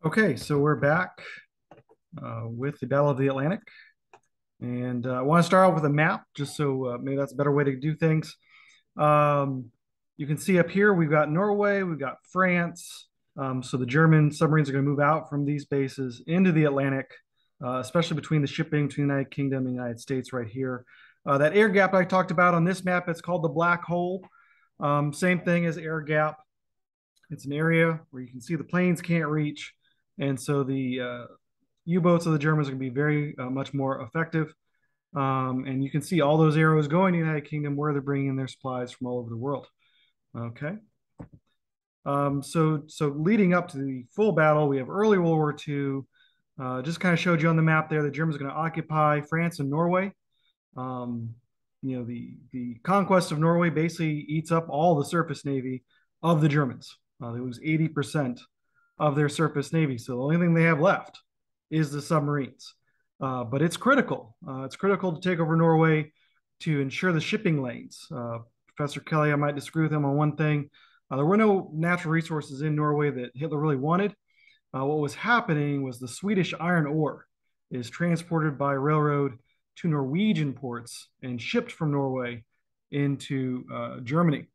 Okay, so we're back with the Battle of the Atlantic. And I want to start out with a map, just so maybe that's a better way to do things. Um, you can see up here, we've got Norway, we've got France. So the German submarines are going to move out from these bases into the Atlantic, especially between the shipping between the United Kingdom and the United States right here. That air gap I talked about on this map, it's called the Black Hole. Same thing as air gap. It's an area where you can see the planes can't reach. And so the U-boats of the Germans are going to be very much more effective. And you can see all those arrows going to the United Kingdom where they're bringing in their supplies from all over the world. Okay. So leading up to the full battle, we have early World War II. Just kind of showed you on the map there, the Germans are going to occupy France and Norway. Um, the conquest of Norway basically eats up all the surface navy of the Germans. They lose 80% of their surface navy. So the only thing they have left is the submarines. But it's critical. It's critical to take over Norway to ensure the shipping lanes. Professor Kelly, I might disagree with him on one thing. There were no natural resources in Norway that Hitler really wanted. What was happening was the Swedish iron ore is transported by railroad to Norwegian ports and shipped from Norway into Germany.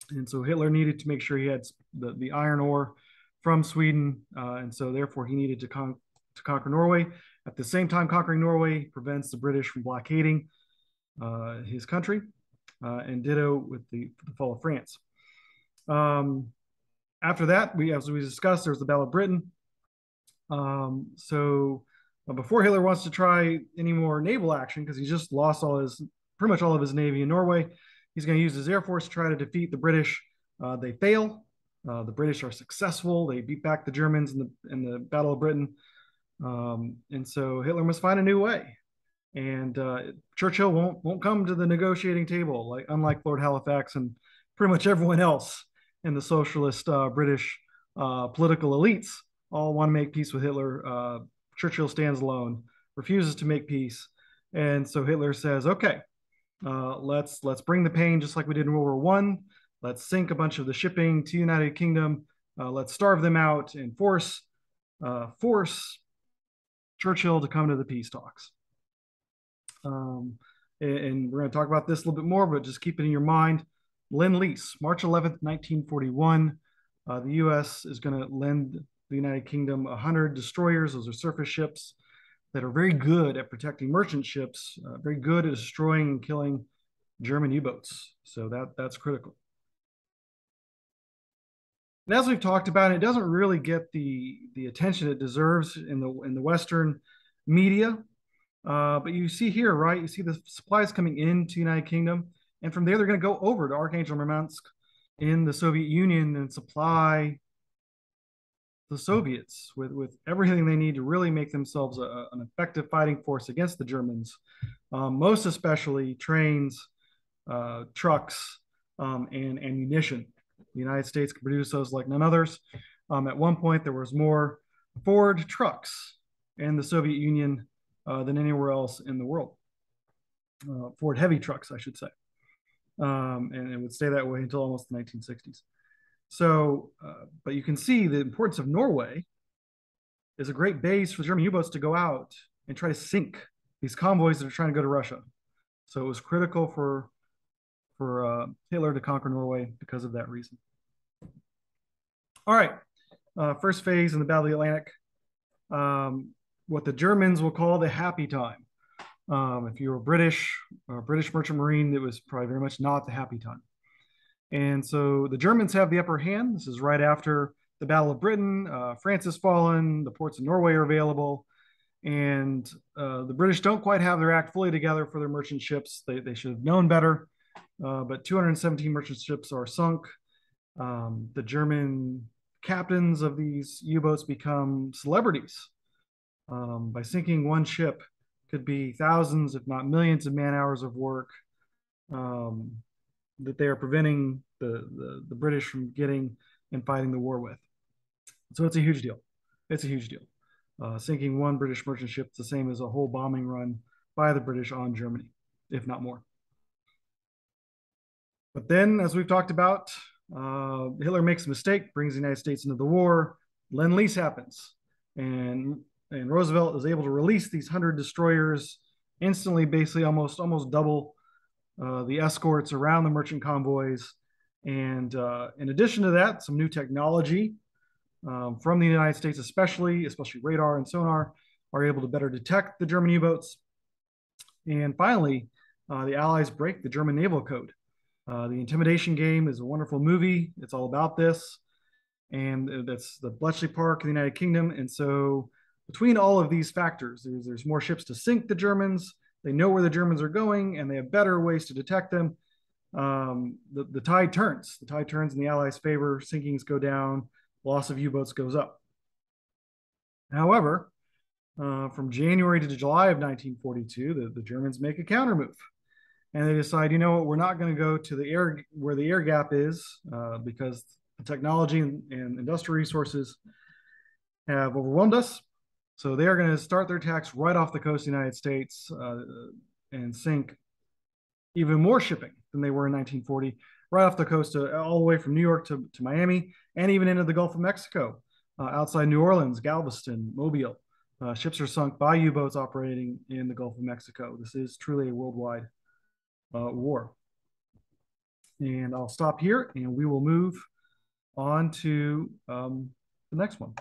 And so Hitler needed to make sure he had the iron ore from Sweden. And so therefore he needed to conquer Norway. At the same time, conquering Norway prevents the British from blockading his country, and ditto with the fall of France. After that, as we discussed, there's the Battle of Britain. Before Hitler wants to try any more naval action, because he's just lost pretty much all of his navy in Norway, he's going to use his air force to try to defeat the British. They fail. The British are successful. They beat back the Germans in the Battle of Britain. And so Hitler must find a new way. And Churchill won't come to the negotiating table, unlike Lord Halifax and pretty much everyone else in the socialist British political elites all want to make peace with Hitler. Churchill stands alone, refuses to make peace, and so Hitler says, "Okay, let's bring the pain just like we did in World War One. Let's sink a bunch of the shipping to the United Kingdom. Let's starve them out and force Churchill to come to the peace talks." And we're going to talk about this a little bit more, but just keep it in your mind. Lend-Lease, March 11th, 1941. The U.S. is going to lend the United Kingdom 100 destroyers. Those are surface ships that are very good at protecting merchant ships, very good at destroying and killing German U-boats. So that's critical. And as we've talked about, it doesn't really get the attention it deserves in the Western media. But you see here, right? You see the supplies coming into the United Kingdom, and from there they're going to go over to Archangel Murmansk in the Soviet Union and supply the Soviets with everything they need to really make themselves an effective fighting force against the Germans, most especially trains, trucks, and ammunition. The United States can produce those like none others. At one point, there was more Ford trucks in the Soviet Union than anywhere else in the world. Ford heavy trucks, I should say. And it would stay that way until almost the 1960s. So, but you can see the importance of Norway is a great base for German U-boats to go out and try to sink these convoys that are trying to go to Russia. So it was critical for Hitler to conquer Norway because of that reason. All right, first phase in the Battle of the Atlantic, what the Germans will call the happy time. If you were British merchant marine, it was probably very much not the happy time. And so the Germans have the upper hand. This is right after the Battle of Britain. France has fallen. The ports of Norway are available. And the British don't quite have their act fully together for their merchant ships. They should have known better. But 217 merchant ships are sunk. The German captains of these U-boats become celebrities. By sinking one ship could be thousands, if not millions, of man hours of work that they are preventing the British from getting and fighting the war with. So it's a huge deal. It's a huge deal. Sinking one British merchant ship is the same as a whole bombing run by the British on Germany, if not more. But then, as we've talked about, Hitler makes a mistake, brings the United States into the war. Lend-Lease happens. and Roosevelt is able to release these 100 destroyers instantly, basically almost double the escorts around the merchant convoys. And in addition to that, some new technology from the United States, especially radar and sonar, are able to better detect the German U-boats. And finally, the Allies break the German Naval Code. The Intimidation Game is a wonderful movie. It's all about this. And that's the Bletchley Park in the United Kingdom. And so between all of these factors, there's more ships to sink the Germans. They know where the Germans are going, and they have better ways to detect them. The tide turns. The tide turns in the Allies' favor. Sinkings go down. Loss of U-boats goes up. However, from January to July of 1942, the Germans make a counter move. And they decide, you know what, we're not going to go to the air where the air gap is because the technology and industrial resources have overwhelmed us. So they are going to start their attacks right off the coast of the United States and sink even more shipping than they were in 1940, right off the coast all the way from New York to Miami and even into the Gulf of Mexico, outside New Orleans, Galveston, Mobile. Ships are sunk by U-boats operating in the Gulf of Mexico. This is truly a worldwide war. And I'll stop here and we will move on to the next one.